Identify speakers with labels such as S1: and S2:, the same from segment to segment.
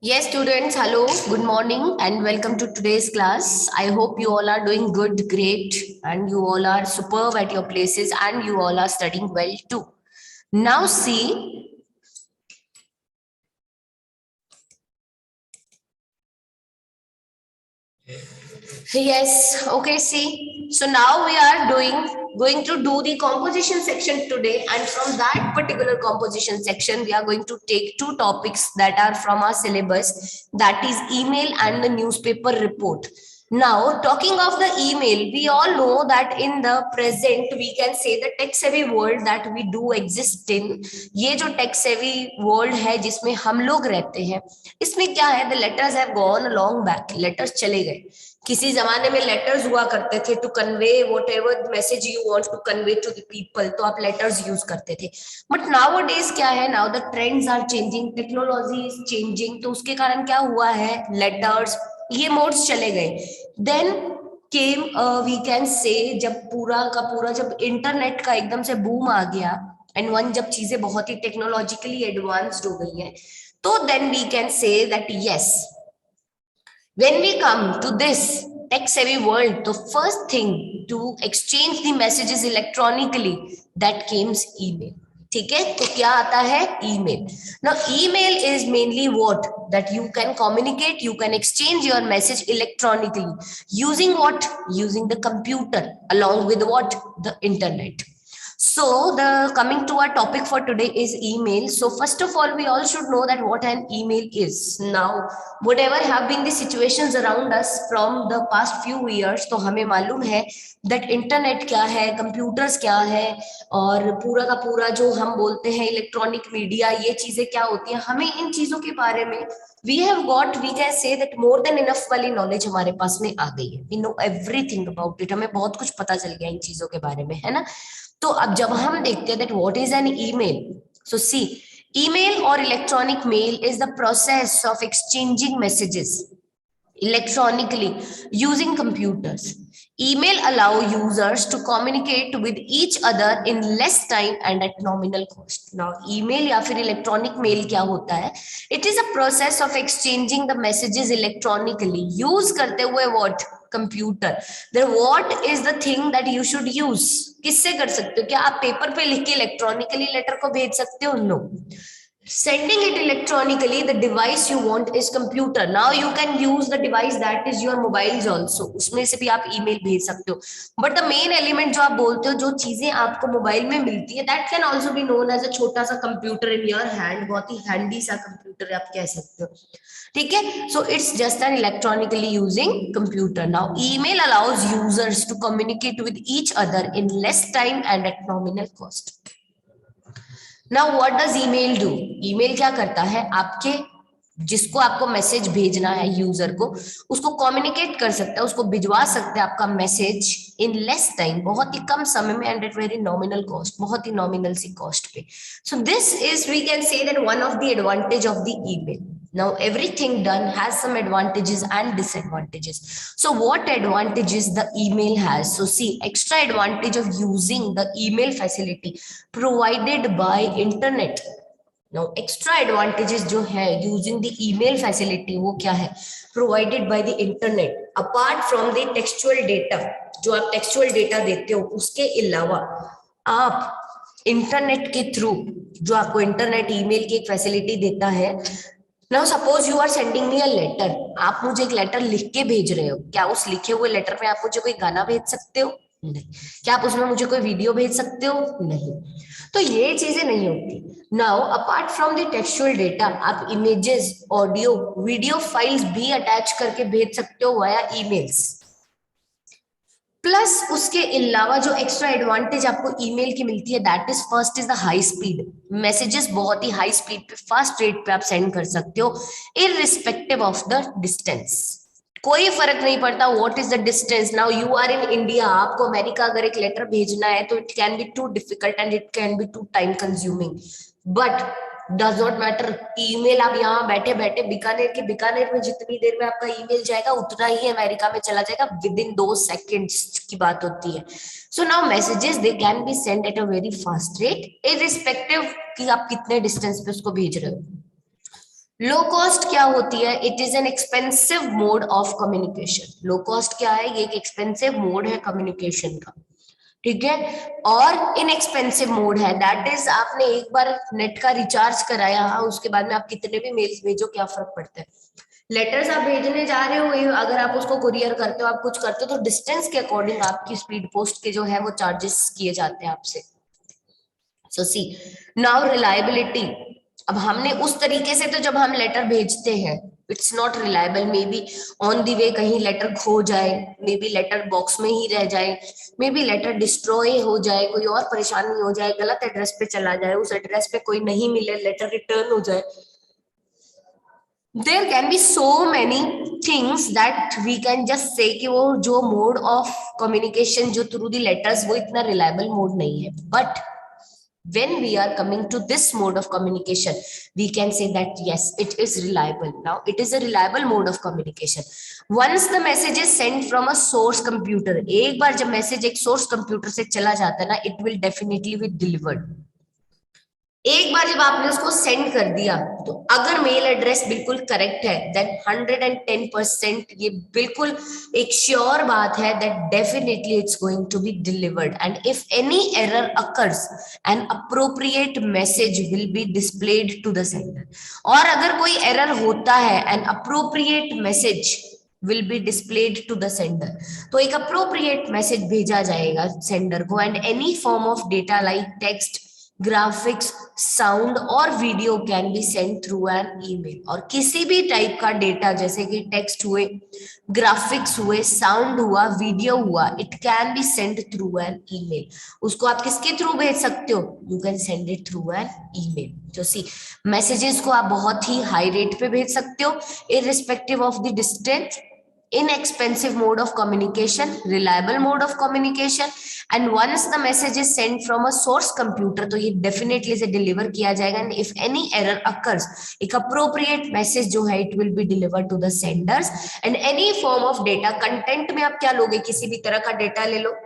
S1: Yes, students, hello, good morning, and welcome to today's class. I hope you all are doing good, great, and you all are superb at your places, and you all are studying well too. Now, see, yes, okay, see. So now we are going to do the composition section today, and from that particular composition section, we are going to take two topics that are from our syllabus, that is email and the newspaper report. Now, talking of the email, we all know that in the present, we can say the tech-savvy world that we do exist in. ये जो tech-savvy world है जिसमें हम लोग रहते हैं, इसमें क्या है? The letters have gone long back. Letters चले गए. किसी जमाने में लेटर्स हुआ करते थे to convey whatever message you want to convey to the people, तो आप लेटर्स यूज करते थे. बट नाउ डेज क्या है, now the trends are changing, technology is changing, तो उसके कारण क्या हुआ है, लेटर्स ये मोड्स चले गए. देन केम वी कैन से जब पूरा का पूरा जब इंटरनेट का एकदम से बूम आ गया एंड वन जब चीजें बहुत ही टेक्नोलॉजिकली एडवांस्ड हो गई हैं, तो then we can say that yes, when we come to this tech savvy world, the first thing to exchange the messages electronically, that comes email. ठीक है, तो क्या आता है, email. Now email is mainly what, that you can communicate, you can exchange your message electronically using what, using the computer along with what, the internet. So the coming to our topic for today is email. So first of all, we all should know that what an email is. Now, whatever have been the situations around us from the past few years, तो हमें मालूम है that internet क्या है, computers क्या है, और पूरा का पूरा जो हम बोलते हैं इलेक्ट्रॉनिक मीडिया, ये चीजें क्या होती हैं, हमें इन चीजों के बारे में we have got, we can say that more than enough वाली नॉलेज हमारे पास में आ गई है. We know everything about it. हमें बहुत कुछ पता चल गया इन चीजों के बारे में, है ना. तो अब जब हम देखते हैं that what is an email, so see, email or electronic mail is the process of exchanging messages electronically using computers. Email allow users to communicate with each other in less time and at nominal cost. Now email या फिर electronic mail क्या होता है, it is a process of exchanging the messages electronically, use करते हुए what, computer. Then what is the thing that you should use, किससे कर सकते हो, क्या आप पेपर पे लिख के इलेक्ट्रॉनिकली लेटर को भेज सकते हो, no. Sending it electronically, the device you want is computer. Now you can use the device that is your mobiles also, उसमें से भी आप ईमेल भेज सकते हो. बट द मेन एलिमेंट जो आप बोलते हो, जो चीजें आपको मोबाइल में मिलती है, that can also be known as a छोटा सा कंप्यूटर इन योर हैंड, बहुत ही हैंडी सा कंप्यूटर आप कह सकते हो. ठीक है, so it's just an electronically using computer. Now email allows users to communicate with each other in less time and at nominal cost. Now what does email do, email क्या करता है, आपके जिसको आपको मैसेज भेजना है यूजर को, उसको कम्युनिकेट कर सकता है, उसको भिजवा सकते हैं आपका मैसेज इन लेस टाइम, बहुत ही कम समय में, and at very nominal cost, बहुत ही नॉमिनल सी कॉस्ट पे. So this is, we can say that one of the advantage of the email. Now everything done has some advantages and disadvantages. So what advantages the email has? So see, extra advantage of using the email facility provided by internet. Now extra advantages जो है using the email facility, वो क्या है, provided by the internet. Apart from the textual data, जो आप textual data देते हो, उसके अलावा आप इंटरनेट के थ्रू, जो आपको इंटरनेट ईमेल की एक फैसिलिटी देता है. Now suppose you are sending me a letter, आप मुझे एक लेटर लिख के भेज रहे हो, क्या उस लिखे हुए लेटर में आप मुझे कोई गाना भेज सकते हो, नहीं. क्या आप उसमें मुझे कोई वीडियो भेज सकते हो, नहीं. तो ये चीजें नहीं होती. Now apart from the textual data, आप इमेजेस, ऑडियो, वीडियो फाइल्स भी अटैच करके भेज सकते हो वाया ईमेल्स. प्लस उसके अलावा जो एक्स्ट्रा एडवांटेज आपको ईमेल की मिलती है, that is first is the high speed. Messages बहुत ही हाई स्पीड पे, फास्ट रेट पे आप सेंड कर सकते हो, इररिस्पेक्टिव ऑफ द डिस्टेंस. कोई फर्क नहीं पड़ता what is the distance. Now you are in India, आपको अमेरिका अगर एक लेटर भेजना है, तो it can be too difficult and it can be too time consuming, but does not matter. Email आप यहाँ बैठे बैठे बीकानेर में जितनी देर में आपका ईमेल जाएगा, उतना ही अमेरिका में चला जाएगा, विद इन 2 सेकेंड्स की बात होती है. So now messages they can be send at a very fast rate, irrespective कि आप कितने डिस्टेंस पे उसको भेज रहे हो. लो कॉस्ट क्या होती है? It is an expensive mode of communication. Low cost क्या है? ये एक एक्सपेंसिव मोड है कम्युनिकेशन का, ठीक है। और इनएक्सपेंसिव मोड है, दैट इज आपने एक बार नेट का रिचार्ज कराया, उसके बाद में आप कितने भी मेल्स भेजो, क्या फर्क पड़ता है। लेटर्स आप भेजने जा रहे हो, अगर आप उसको कुरियर करते हो, आप कुछ करते हो, तो डिस्टेंस के अकॉर्डिंग आपकी स्पीड पोस्ट के जो है वो चार्जेस किए जाते हैं आपसे। सो सी नाउ रिलायबिलिटी। अब हमने उस तरीके से, तो जब हम लेटर भेजते हैं it's not reliable, maybe on the way कहीं लेटर खो जाए, मे बी लेटर बॉक्स में ही रह जाए, मे बी लेटर डिस्ट्रॉय हो जाए, कोई और परेशानी हो जाए, गलत एड्रेस पे चला जाए, उस एड्रेस पे कोई नहीं मिले, लेटर रिटर्न हो जाए। There can be so many things that we can just say कि वो जो mode of communication जो through the letters वो इतना reliable mode नहीं है, but when we are coming to this mode of communication we can say that yes it is reliable. Now it is a reliable mode of communication. Once the message is sent from a source computer, एक बार जब message एक source computer से चला जाता है ना, it will definitely be delivered. एक बार जब आपने उसको सेंड कर दिया, तो अगर मेल एड्रेस बिल्कुल करेक्ट है देन 110% ये बिल्कुल एक श्योर बात है that definitely it's going to be delivered. And if any error occurs an appropriate message will be displayed to the sender. और अगर कोई एरर होता है an appropriate message will be displayed to the sender, तो एक appropriate message भेजा जाएगा sender को। And any form of data like text, graphics, sound और video can be send through an email. और किसी भी टाइप का डेटा जैसे कि टेक्स्ट हुए, ग्राफिक्स हुए, साउंड हुआ, वीडियो हुआ, it can be send through an email. उसको आप किसके थ्रू भेज सकते हो? You can send it through an email. तो सी मैसेजेस को आप बहुत ही हाई रेट पे भेज सकते हो irrespective of the distance, inexpensive mode of communication, reliable mode of communication, and once the message is sent from a source computer तो ये definitely से deliver किया जाएगा। and if any error occurs, एक appropriate message जो है it will be delivered to the senders। and any form of data, content में आप क्या लोगे? किसी भी तरह का डेटा ले लो,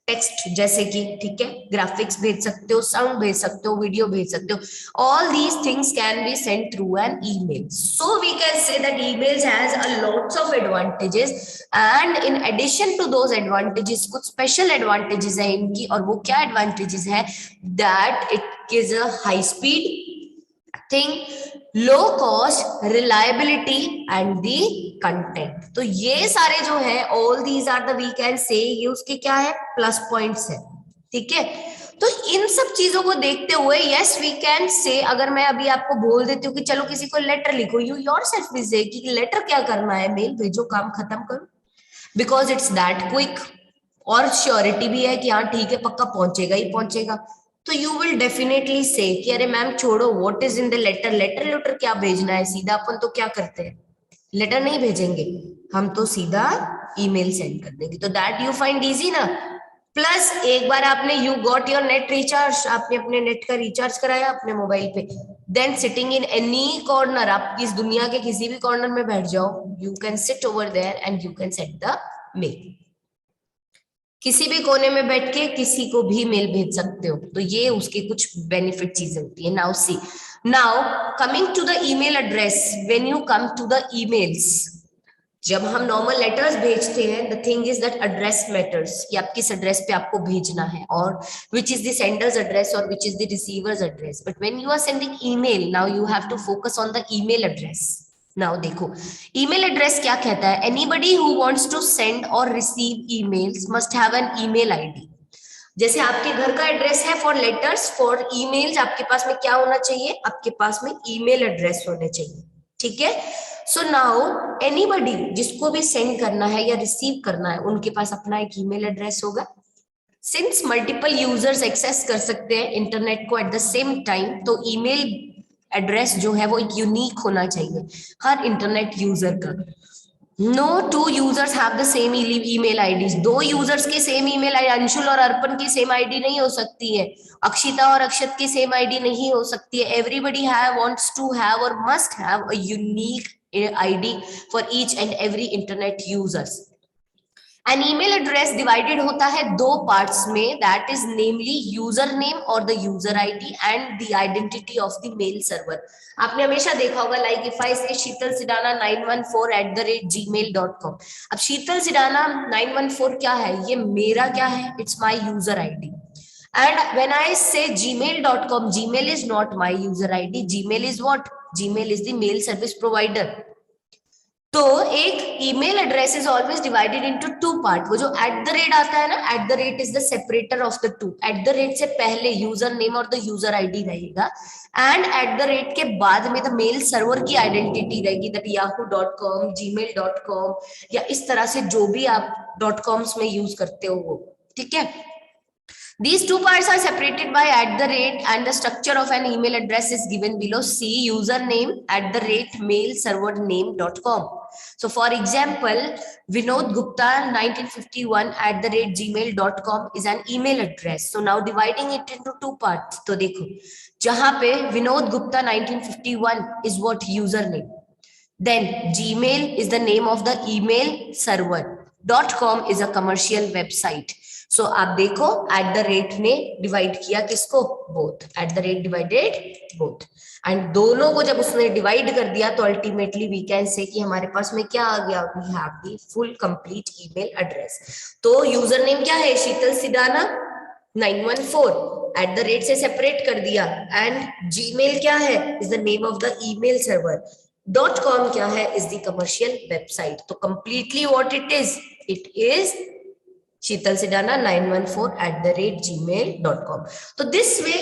S1: टेक्स्ट जैसे कि, ठीक है, ग्राफिक्स भेज सकते हो, साउंड भेज सकते हो, वीडियो भेज सकते हो, all these things can be sent through an email. So we can say that emails has a lots of advantages, and in addition to those advantages कुछ स्पेशल एडवांटेजेस है इनकी। और वो क्या एडवांटेजेस है? That it is a high speed thing, low cost, reliability and the content. तो ये सारे जो है all these are the we can say, ये उसके क्या है? प्लस पॉइंट्स है, ठीक है। तो इन सब चीजों को देखते हुए यस वी कैन से, अगर मैं अभी आपको बोल देती हूँ कि चलो किसी को लेटर लिखो, यू योरसेल्फ विल से कि लेटर क्या करना है, मेल भेजो, काम खत्म करो, बिकॉज इट्स दैट क्विक। और श्योरिटी भी है कि हाँ ठीक है पक्का पहुंचेगा ही पहुंचेगा। तो यू विल डेफिनेटली से कि अरे मैम छोड़ो, what is in the letter, letter letter क्या भेजना है, सीधा अपन तो क्या करते हैं, लेटर नहीं भेजेंगे, हम तो सीधा ईमेल सेंड कर देंगे। तो दैट यू फाइंड इजी ना। प्लस एक बार आपने you got your net recharge, आपने अपने नेट का रिचार्ज कराया अपने मोबाइल पे, then sitting in any corner, आप इस दुनिया के किसी भी कॉर्नर में बैठ जाओ, you can sit over there and you can send the mail. किसी भी कोने में बैठ के किसी को भी मेल भेज सकते हो। तो ये उसके कुछ बेनिफिट चीजें होती है। Now see, now coming to the email address, when you come to the emails, जब हम नॉर्मल लेटर्स भेजते हैं, the thing is that address matters, कि आप किस एड्रेस पे आपको भेजना है, और which is the sender's address और which is the receiver's address. But when you are sending email, now you have to focus on the email address. नाउ देखो ईमेल एड्रेस क्या कहता है, anybody who wants to send or receive emails must have an email ID. जैसे आपके घर का address है फॉर लेटर्स, फॉर ईमेल्स आपके पास में क्या होना चाहिए? आपके पास में ईमेल एड्रेस होने चाहिए, ठीक है। सो नाउ एनीबडी जिसको भी सेंड करना है या रिसीव करना है, उनके पास अपना एक ईमेल एड्रेस होगा। सिंस मल्टीपल यूजर्स एक्सेस कर सकते हैं इंटरनेट को एट द सेम टाइम, तो ईमेल एड्रेस जो है वो एक यूनिक होना चाहिए हर इंटरनेट यूजर का। No two users have the same email IDs, दो यूजर्स की सेम ईमेल आईडी, अंशुल और अर्पण की सेम आईडी नहीं हो सकती है, अक्षिता और अक्षत की सेम आईडी नहीं हो सकती है। Everybody have wants to have or must have a unique ID for each and every internet users. An email address divided होता है दो पार्ट्स में, that is namely user name और the user ID and the identity of the mail server. आपने हमेशा देखा होगा, like if I से शीतल सिडाना 914@gmail.com। अब शीतल सिडाना 914 क्या है, ये मेरा क्या है, it's my user ID. And when I say gmail.com, Gmail is not my user ID. Gmail is what? Gmail is the mail service provider. तो एक email address is always divided into two part. वो जो at the rate आता है ना, at the rate is the separator of the two. At the rate से पहले user name और द यूजर आईडी रहेगा, एंड एट द रेट के बाद में द मेल सर्वर की आइडेंटिटी रहेगी, दैट yahoo.com, gmail.com या इस तरह से जो भी आप .coms में यूज करते हो वो, ठीक है। These two parts are separated by @ and the structure of an email address is given below. See username @mailservername.com. So for example, Vinod Gupta 1951 @gmail.com is an email address. So now dividing it into two parts. तो देखो, जहां पे Vinod Gupta 1951 is what username. Then Gmail is the name of the email server. .com is a commercial website. सो आप देखो @ ने divide किया किसको, both. @ Divided both, and दोनों को जब उसने डिवाइड कर दिया तो अल्टीमेटली वी कैन से कि हमारे पास में क्या आ गया, we have the full complete email address. तो यूजर नेम क्या है, शीतल सिडाना 914 @ से सेपरेट कर दिया, एंड जीमेल क्या है, is the name of the email server. .com क्या है, इज द कमर्शियल वेबसाइट। तो completely what it is Sheetal Sidana 914 @gmail.com। तो दिस वे,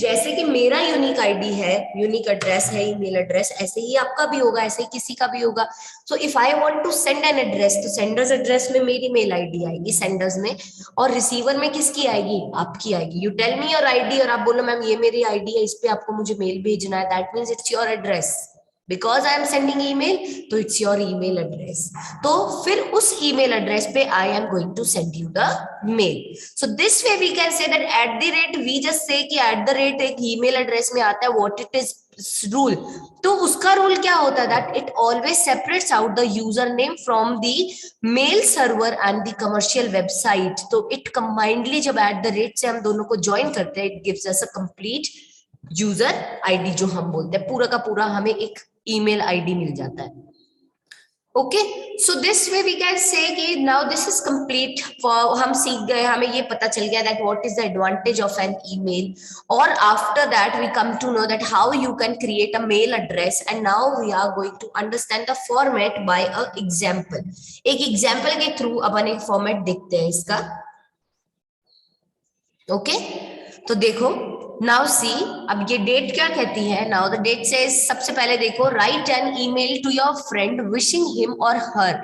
S1: जैसे कि मेरा यूनिक आईडी है, यूनिक एड्रेस है, ईमेल एड्रेस, ऐसे ही आपका भी होगा, ऐसे ही किसी का भी होगा। So if I want to send an address, तो सेंडर्स एड्रेस में मेरी मेल आईडी आएगी सेंडर्स में, और रिसीवर में किसकी आएगी, आपकी आएगी। You tell me your ID और आप बोलो मैम ये मेरी आईडी है, इस पे आपको मुझे मेल भेजना है, that means it's your address. Because I am sending email, तो it's your email address. तो फिर उस email address पे I am going to send you the mail. So this way we can say that @ we just say कि @ एक email address में आता है, what it is rule. तो उसका रूल क्या होता है, that it always separates out the username from the mail server and the commercial website. तो it combinedly जब @ से हम दोनों को join करते हैं, it gives us a complete user ID, जो हम बोलते हैं पूरा का पूरा हमें एक ईमेल आईडी मिल जाता है। Okay, so this way we can say कि now this is complete for, हम सीख गए, हमें ये पता चल गया that what is the advantage of an email, और after that we come to know that how you can create a mail address, and now we are going to understand the format by a example. एक example के through अपन एक format देखते हैं इसका। Okay, तो देखो नाउ सी, अब ये डेट क्या कहती है, नाउ द डेट से सबसे पहले देखो, write an email to your friend wishing him or her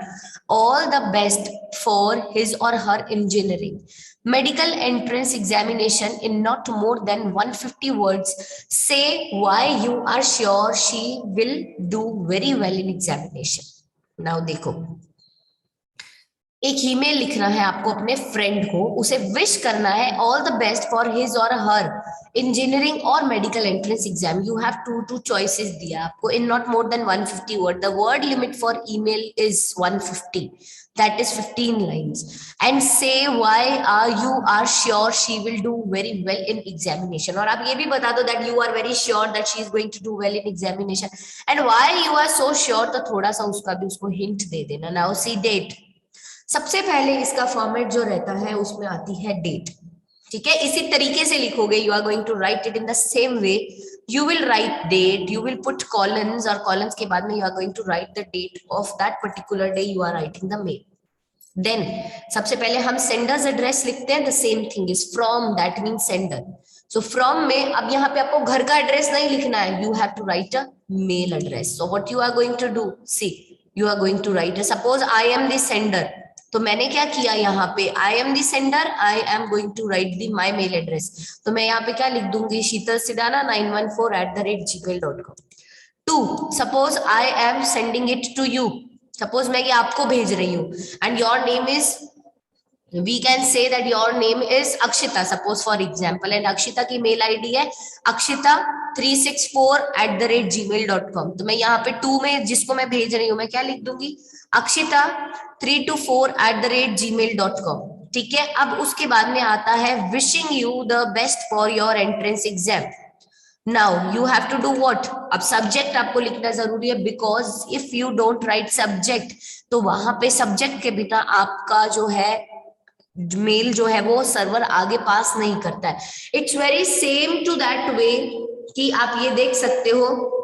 S1: all the best for his or her engineering medical entrance examination in not more than 150 words. Say why you are sure she will do very well in examination. Now देखो, एक email लिखना है आपको अपने friend को, उसे wish करना है all the best for his or her engineering और medical entrance exam. You have two choices दिया आपको, in not more than 150 word. The word limit for email is 150, that is 15 lines, and say why you are sure she will do very well in examination। और आप ये भी बता दो that you are very sure that she is going to do well in examination, and why you are so sure, तो थोड़ा सा उसका भी उसको हिंट दे देना। now see date, सबसे पहले इसका फॉर्मेट जो रहता है उसमें आती है डेट, ठीक है। इसी तरीके से लिखोगे, you are going to write it in the same way, you will write date, you will put columns, और कॉलम्स के बाद में you are going to write the date of that particular day you are writing the mail. Then सबसे पहले हम sender's address लिखते हैं, the same thing is from, that mean sender. So from में अब यहाँ पे आपको घर का एड्रेस नहीं लिखना है, you have to write a mail address. So what you are going to do, see you are going to write, suppose I am the sender, तो मैंने क्या किया यहाँ पे, I am the sender, I am going to write the my mail address, तो मैं यहाँ पे क्या लिख दूंगी, Sheetal Sidana 914@gmail.com। To, suppose I am sending it to you, suppose मैं ये आपको भेज रही हूँ, and your name is, we can say that your name is Akshita, suppose for example, and Akshita की मेल आईडी है akshita364@gmail.com। तो मैं यहाँ पे 2 में जिसको मैं भेज रही हूँ मैं क्या लिख दूंगी, Akshita 324@gmail.com। ठीक है, अब उसके बाद में आता है wishing you the best for your entrance exam. Now you have to do what, अब सब्जेक्ट आपको लिखना जरूरी है, because if you don't write subject तो वहां पे सब्जेक्ट के बिना आपका जो है मेल जो है वो सर्वर आगे पास नहीं करता है। It's very same to that way कि आप ये देख सकते हो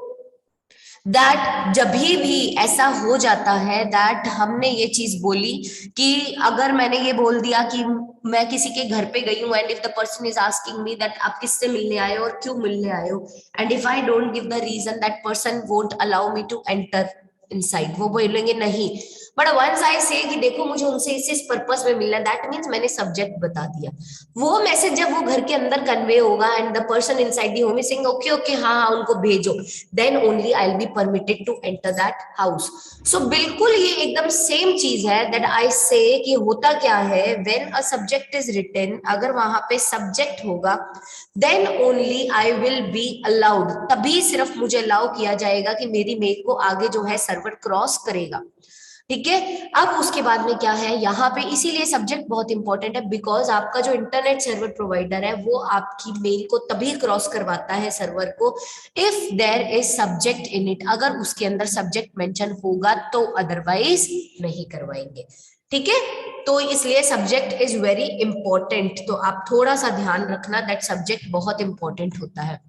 S1: दैट जब भी ऐसा हो जाता है दैट हमने ये चीज बोली कि अगर मैंने ये बोल दिया कि मैं किसी के घर पे गई हूँ and if the person is asking me that आप किससे मिलने आए हो और क्यों मिलने आए हो, and if I don't give the reason that person won't allow me to enter inside, वो बोलेंगे नहीं। बट वंस आई से कि देखो मुझे उनसे इस पर्पस में मिलना है, दैट मीन्स मैंने सब्जेक्ट बता दिया। वो मैसेज जब वो घर के अंदर कन्वे होगा and the person inside the home is saying okay okay हाँ हाँ उनको भेजो, then only I will be permitted to enter that house. So बिल्कुल ये एकदम सेम चीज है दैट आई से कि होता क्या है when a subject is written, अगर वहां पे सब्जेक्ट होगा then only I will be allowed, तभी सिर्फ मुझे अलाउ किया जाएगा कि मेरी मेल को आगे जो है सर्वर क्रॉस करेगा। ठीक है, अब उसके बाद में क्या है यहाँ पे, इसीलिए सब्जेक्ट बहुत इंपॉर्टेंट है बिकॉज आपका जो इंटरनेट सर्वर प्रोवाइडर है वो आपकी मेल को तभी क्रॉस करवाता है सर्वर को if there is subject in it, अगर उसके अंदर सब्जेक्ट मेंशन होगा तो, अदरवाइज नहीं करवाएंगे। ठीक है, तो इसलिए सब्जेक्ट इज वेरी इंपॉर्टेंट, तो आप थोड़ा सा ध्यान रखना दैट सब्जेक्ट बहुत इंपॉर्टेंट होता है।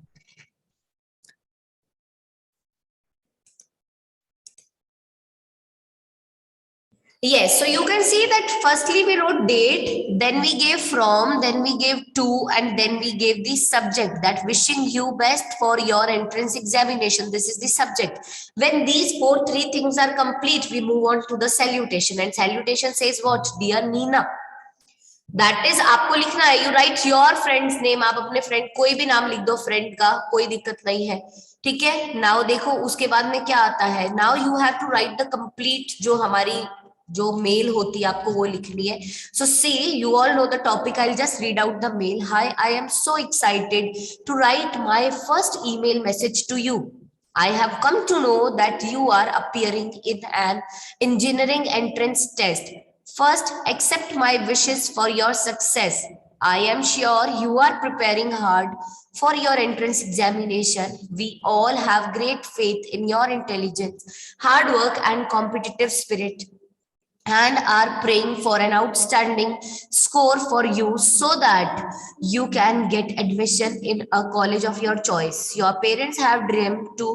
S1: Yes, so you can see that firstly we wrote date, then we gave from, then we gave to, and then we gave the subject, that wishing you best for your entrance examination. This is the subject. When these three things are complete, we move on to the salutation, and salutation says what? Dear Nina. That is आपको लिखना है, you right your friends name, आप अपने friend कोई भी नाम लिख दो फ्रेंड का, कोई दिक्कत नहीं है। ठीक है, नाउ देखो उसके बाद में क्या आता है, now you have to write the complete जो हमारी जो मेल होती है आपको वो लिखनी है। So see you all know the topic, I will just read out the mail. Hi, I am so excited to write my first email message to you. I have come to know that you are appearing in an engineering entrance test. First, accept my wishes for your success. I am sure you are preparing hard for your entrance examination. We all have great faith in your intelligence, hard work, and competitive spirit, and are praying for an outstanding score for you so that you can get admission in a college of your choice. Your parents have dreamed to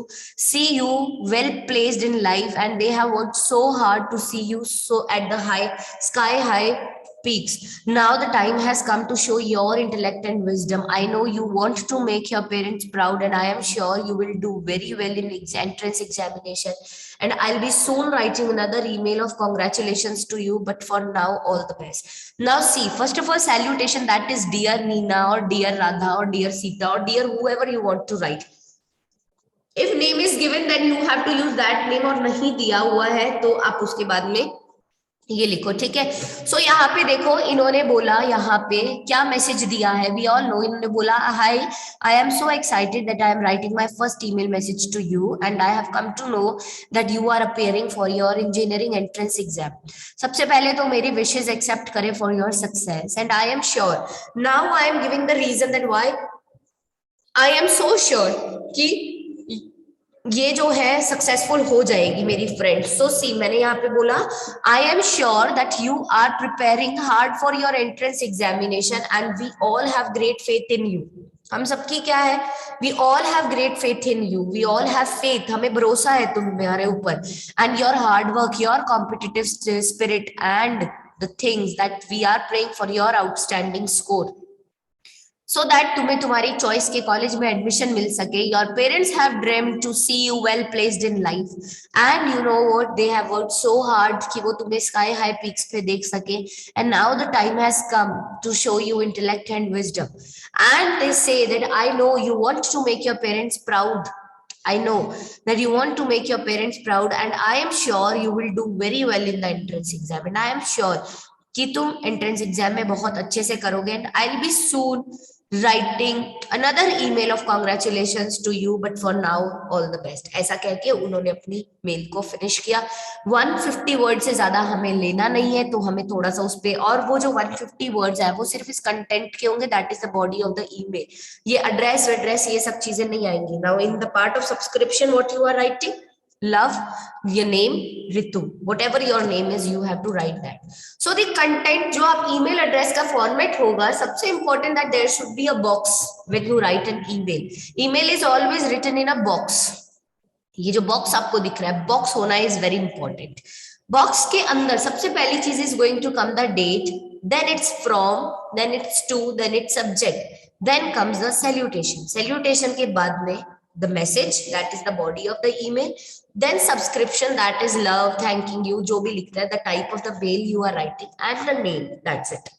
S1: see you well placed in life, and they have worked so hard to see you so at the sky high peaks. Now the time has come to show your intellect and wisdom. I know you want to make your parents proud, and I am sure you will do very well in entrance examination, and I'll be soon writing another email of congratulations to you, but for now all the best. Now see, first of all salutation, that is dear Nina or dear Radha or dear Sita or dear whoever you want to write. If name is given then you have to use that name, और नहीं दिया हुआ है तो आप उसके बाद में ये लिखो। ठीक है, सो यहाँ पे देखो इन्होंने बोला यहाँ पे क्या मैसेज दिया है, वी ऑल नो। इन्होंने बोला hi, I am so excited that I am writing my first email message to you and I have come to know that you are appearing for your engineering entrance exam. सबसे पहले तो मेरी wishes accept करें for your success, and I am sure, now I am giving the reason that why I am so sure कि ये जो है successful हो जाएगी मेरी फ्रेंड। सो सी, मैंने यहाँ पे बोला I am sure that you are preparing hard for your entrance examination and we all have great faith in you. हम सबकी क्या है, we all have great faith in you, we all have faith, हमें भरोसा है तुम्हारे ऊपर, and your hard work, your competitive spirit, and the things that we are praying for your outstanding score, so that तुम्हें तुम्हारी choice के college में admission मिल सके। Your parents have dreamed to see you well placed in life, and you know what, they have worked so hard कि वो तुम्हें sky high peaks पे देख सके, and now the time has come to show you intellect and wisdom, and they say that I know you want to make your parents proud. I know that you want to make your parents proud, and I am sure you will do very well in the entrance exam, and I am sure कि तुम entrance exam में बहुत अच्छे से करोगे, and I will B soon writing another email of congratulations to you, but for now all the best, ऐसा कह के उन्होंने अपनी मेल को फिनिश किया। 150 वर्ड से ज्यादा हमें लेना नहीं है, तो हमें थोड़ा सा उस पे, और वो जो 150 वर्ड्स है वो सिर्फ इस कंटेंट के होंगे, that is the body of the email. ये एड्रेस ये सब चीजें नहीं आएंगी। Now in the part of subscription what you are writing, love, your name Ritu, whatever your name is, you have to write that. So the content जो आप email address का format होगा, सबसे important that there should be a box when you write an email. Email is always written in a box. ये जो box आपको दिख रहा है, box होना is very important. Box के अंदर सबसे पहली चीज is going to come the date, then it's from, then it's to, then it's subject, then comes the salutation. Salutation के बाद में the message, that is the body of the email, then subscription, that is love, thanking you, जो भी लिखता है, the type of the mail you are writing, and the name, that's it.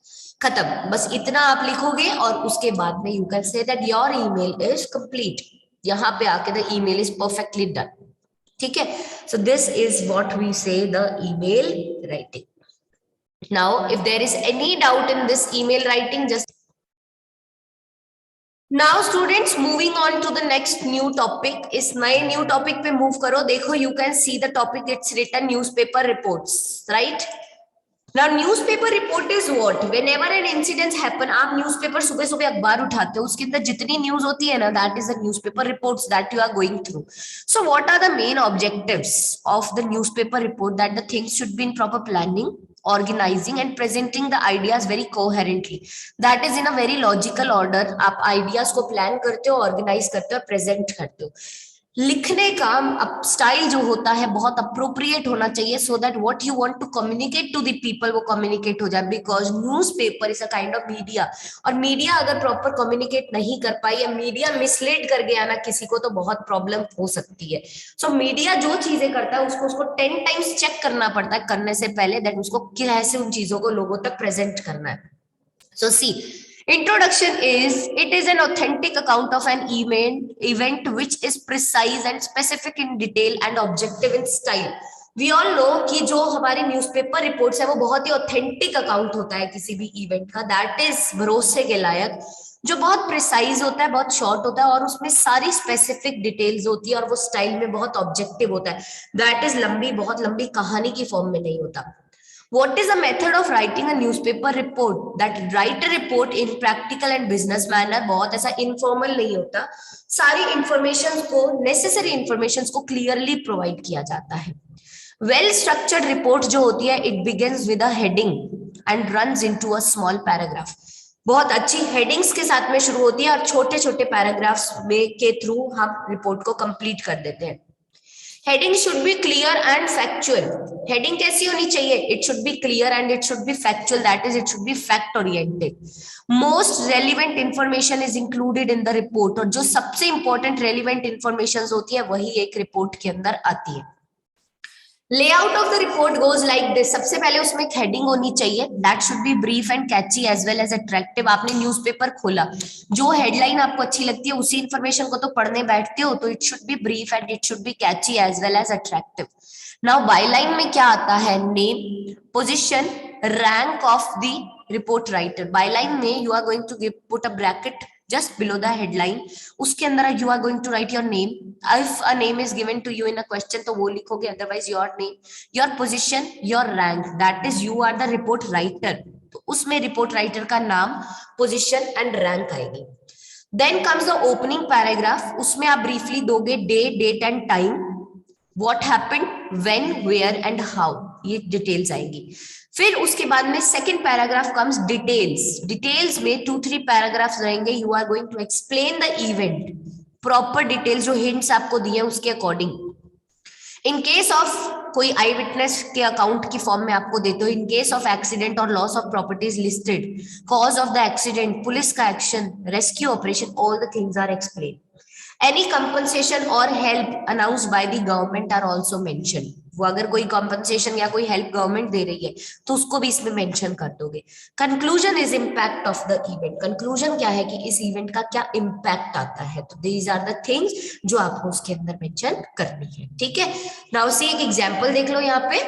S1: खत्म, बस इतना आप लिखोगे और उसके बाद में you can say that your email is complete. यहाँ पे आके the email is perfectly done. ठीक है? So this is what we say the email writing. Now if there is any doubt in this email writing, just Now students, moving on to the next new topic. इस नए new topic पे move करो. देखो, you can see the topic, it's written newspaper reports, right? Now newspaper report is what? Whenever an incident happen, आप newspaper सुबह सुबह अखबार उठाते हो, उसके अंदर जितनी news होती है ना, that is the newspaper reports that you are going through. So what are the main objectives of the newspaper report? That the things should be in proper planning, organizing and presenting the ideas very coherently, that is in a very logical order. आप ideas को plan करते हो, organize करते हो, present करते हो. लिखने का स्टाइल जो होता है बहुत अप्रोप्रिएट होना चाहिए, so that what you want to communicate to the people वो कम्युनिकेट हो जाए, because newspaper is a kind of media, और मीडिया अगर प्रॉपर कम्युनिकेट नहीं कर पाई या मीडिया मिसलीड कर गया ना किसी को, तो बहुत प्रॉब्लम हो सकती है. सो मीडिया जो चीजें करता है उसको 10 टाइम्स चेक करना पड़ता है करने से पहले, दैट उसको कैसे उन चीजों को लोगों तक प्रेजेंट करना है. So C, introduction is, it is an authentic account of an event which is precise and specific in detail and objective in style. We all know कि जो हमारी न्यूज़पेपर रिपोर्ट्स है वो बहुत ही ऑथेंटिक अकाउंट होता है किसी भी इवेंट का, दैट इज भरोसे के लायक, जो बहुत प्रिसाइज होता है, बहुत शॉर्ट होता है और उसमें सारी स्पेसिफिक डिटेल्स होती है और वो स्टाइल में बहुत ऑब्जेक्टिव होता है, दैट इज लंबी, बहुत लंबी कहानी की फॉर्म में नहीं होता. What is the method of writing a newspaper report? That write a report in practical and business manner. बहुत ऐसा informal नहीं होता, सारी informations को, necessary informations को clearly provide किया जाता है. Well structured report जो होती है, it begins with a heading and runs into a small paragraph. बहुत अच्छी headings के साथ में शुरू होती है और छोटे छोटे paragraphs में के थ्रू हम रिपोर्ट को complete कर देते हैं. Heading should be clear and factual. Heading कैसी होनी चाहिए? It should be clear and it should be factual. That is, it should be fact oriented. Most relevant information is included in the report. और जो सबसे important relevant informations होती है वही एक रिपोर्ट के अंदर आती है. Layout of the report goes like this. सबसे पहले उसमें एक heading होनी चाहिए. That should be brief and catchy as well as attractive. आपने न्यूज़पेपर खोला, जो हेडलाइन आपको अच्छी लगती है उसी इंफॉर्मेशन को तो पढ़ने बैठते हो, तो it should be brief and it should be catchy as well as attractive. Now byline में क्या आता है? Name, position, rank of the report writer. Byline में you are going to put a bracket just below the headline. उसके अंदर you are going to write your name. If a name is given to you in a question तो वो लिखोगे, otherwise your name, your position, your rank. That is, you are the report writer. तो उसमें report writer का नाम, position and rank आएगी. Then comes the opening paragraph. उसमें आप briefly दोगे day, date and time, what happened, when, where and how. ये details आएंगी. फिर उसके बाद में second paragraph comes details. Details में 2-3 पैराग्राफ्स रहेंगे. You are going to explain the event, proper details जो हिंट्स आपको दिए हैं उसके अकॉर्डिंग. इन केस ऑफ कोई आई विटनेस के अकाउंट की फॉर्म में आपको देते हो, इन केस ऑफ एक्सीडेंट और loss of properties listed, cause of the accident, police का action, rescue operation, all the things are explain. Any compensation or help announced by the government are also mentioned. वो अगर कोई compensation या कोई help government दे रही है तो उसको भी इसमें mention कर दोगे. Conclusion is impact of the event. Conclusion क्या है कि इस event का क्या impact आता है, तो these are the things जो आपको उसके अंदर mention करनी है. ठीक है. Now see एक example देख लो यहाँ पे.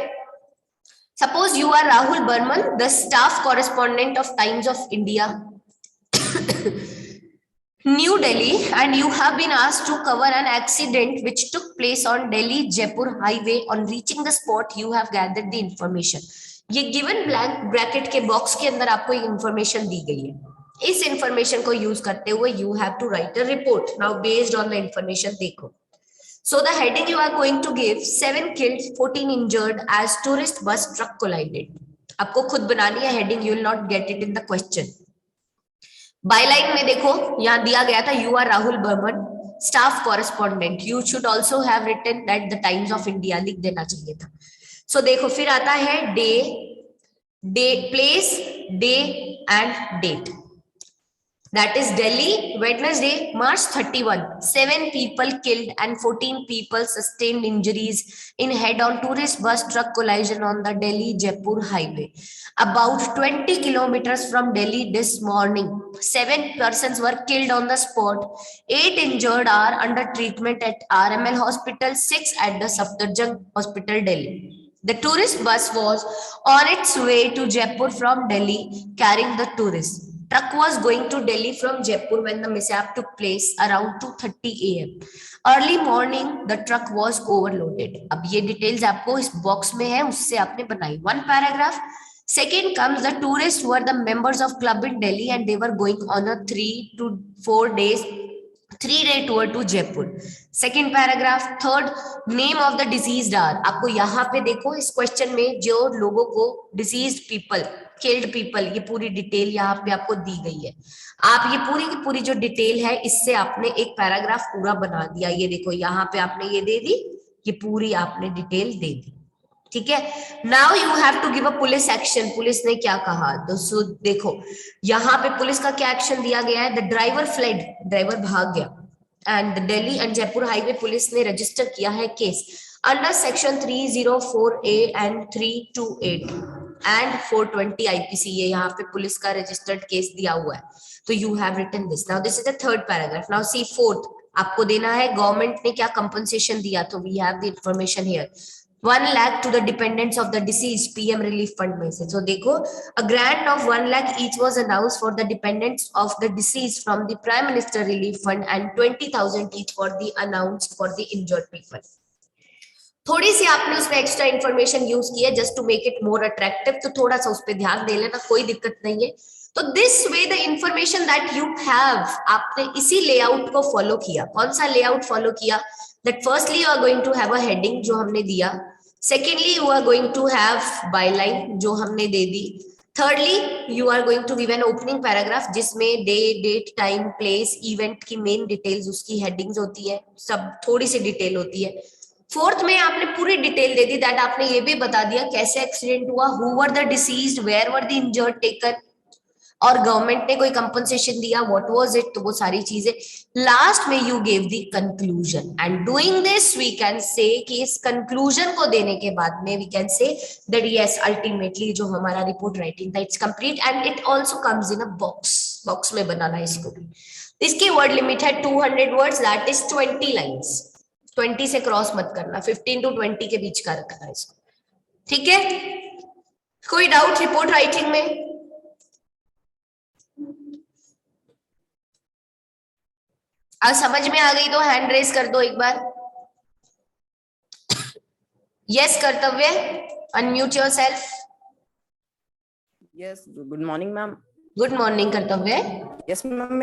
S1: Suppose you are Rahul Burman, the staff correspondent of Times of India. New Delhi, and you have been asked to cover an accident which took place on Delhi Jaipur highway. On reaching the spot, you have gathered the information. ये given blank bracket के box के अंदर आपको एक information दी गई है. इस information को यूज करते हुए you have to write a report. Now based on the information देखो. So the heading you are going to give 7 killed 14 injured as tourist bus truck collided. आपको खुद बनानी है heading. You will not get it in the question. Byline में देखो यहाँ दिया गया था you are Rahul Burman staff correspondent. You should also have written that the Times of India लिख देना चाहिए था. सो देखो फिर आता है day, place, day and date. That is Delhi, Wednesday, March 31. 7 people killed and 14 people sustained injuries in head-on tourist bus truck collision on the Delhi-Jaipur highway. About 20 kilometers from Delhi this morning. 7 persons were killed on the spot. 8 injured are under treatment at RML Hospital, 6 at the Safdarjung Hospital, Delhi. The tourist bus was on its way to Jaipur from Delhi, carrying the tourists. Truck was going to Delhi from Jaipur when the mishap took place around 2:30 a.m. Early morning, the truck was overloaded. अब ये details आपको इस box में है, उससे आपने बनाई. One paragraph. Second comes the tourists were the members of club in Delhi and they were going on a 3 to 4 days 3-day tour to Jaipur. Second paragraph. Third, name of the deceased are. आपको यहाँ पे देखो इस question में जो लोगों को deceased people, killed people, ये पूरी डिटेल यहाँ पे आपको दी गई है. आप ये पूरी की पूरी जो डिटेल है इससे आपने एक पैराग्राफ पूरा बना दिया. ये देखो यहाँ पे आपने ये दे दी, ये पूरी आपने डिटेल दे दी. ठीक है. Now you have to give a police action. Police ने क्या कहा दोस्तों देखो यहाँ पे पुलिस का क्या एक्शन दिया गया है. द ड्राइवर फ्लेड, ड्राइवर भाग गया. And the Delhi and Jaipur highway police ने रजिस्टर किया है case under section 304A and 328 and 420 IPC. ये यहाँ पे पुलिस का रजिस्टर्ड केस दिया हुआ है. तो you have written this. Now this is the third paragraph. Now see fourth. आपको देना है गवर्नमेंट ने क्या कंपनसेशन दिया. तो we have the information here. 1 lakh to the dependents of the deceased PM relief fund में से. So देखो a grant of 1 lakh each was announced for the dependents of the deceased from the Prime Minister Relief Fund and 20,000 each for the announced for the injured people. थोड़ी सी आपने उसमें extra information use की है just to make it more attractive. तो थोड़ा सा उस पर ध्यान दे लेना, कोई दिक्कत नहीं है. तो this way the information that you have, आपने इसी लेआउट को फॉलो किया. कौन सा लेआउट फॉलो किया. That firstly you are going to have a heading जो हमने दिया. Secondly you are going to have byline जो हमने दे दी. Thirdly you are going to give an opening paragraph जिसमें day, date, time, place, event की मेन डिटेल्स उसकी हेडिंग्स होती है, सब थोड़ी सी डिटेल होती है. फोर्थ में आपने पूरी डिटेल दे दी. दैट आपने ये भी बता दिया कैसे एक्सीडेंट हुआ, who were the deceased, where were the injured taken, और गवर्नमेंट ने कोई कंपनसेशन दिया, व्हाट वाज इट. तो वो सारी चीजें. लास्ट में you gave the conclusion. And doing this we can say कि इस कंक्लूजन को देने के बाद में we can say that yes ultimately जो हमारा रिपोर्ट राइटिंग था it's complete and it also comes in a box. Box में बनाना है इसको भी. इसकी वर्ड लिमिट है 200 वर्ड्स, दैट इज 20 लाइन्स. 20 से क्रॉस मत करना, 15 to 20 के बीच का रखना है इसको. ठीक है. कोई डाउट रिपोर्ट राइटिंग में. आज समझ में आ गई तो हैंड रेस कर दो एक बार. Yes Kartavya, unmute yourself.
S2: Yes, good morning ma'am.
S1: Good morning Kartavya.
S2: Yes ma'am.